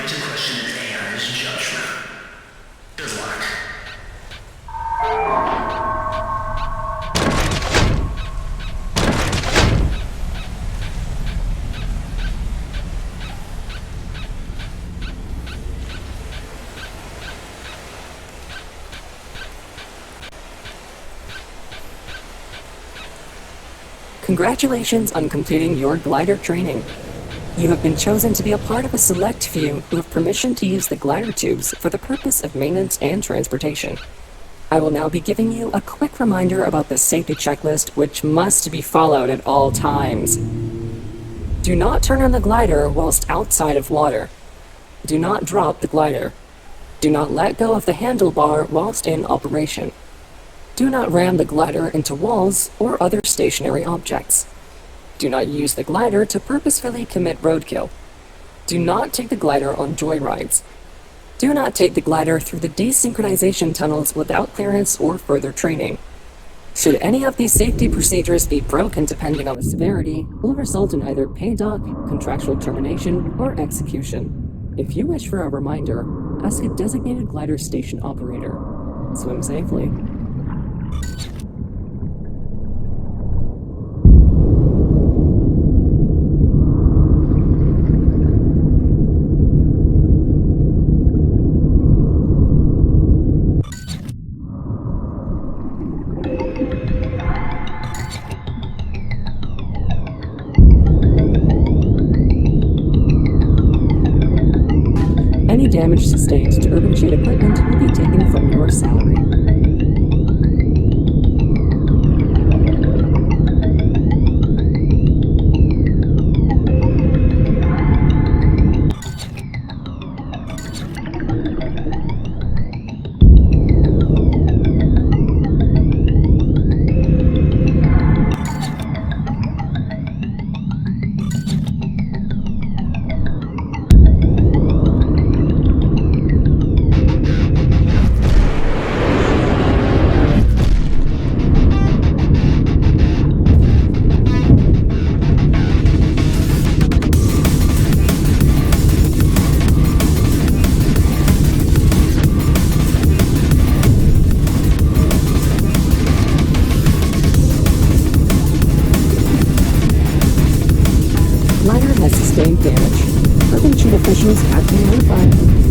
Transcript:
to question an AI's judgment. Good luck. Congratulations on completing your glider training. You have been chosen to be a part of a select few who have permission to use the glider tubes for the purpose of maintenance and transportation. I will now be giving you a quick reminder about the safety checklist, which must be followed at all times. Do not turn on the glider whilst outside of water. Do not drop the glider. Do not let go of the handlebar whilst in operation. Do not ram the glider into walls or other stationary objects. Do not use the glider to purposefully commit roadkill. Do not take the glider on joyrides. Do not take the glider through the desynchronization tunnels without clearance or further training. Should any of these safety procedures be broken depending on the severity, will result in either pay dock, contractual termination, or execution. If you wish for a reminder, ask a designated glider station operator. Swim safely. Any damage sustained to urban shade equipment will be taken from your salary. Glider has sustained damage. Urban Cheat officials have been notified.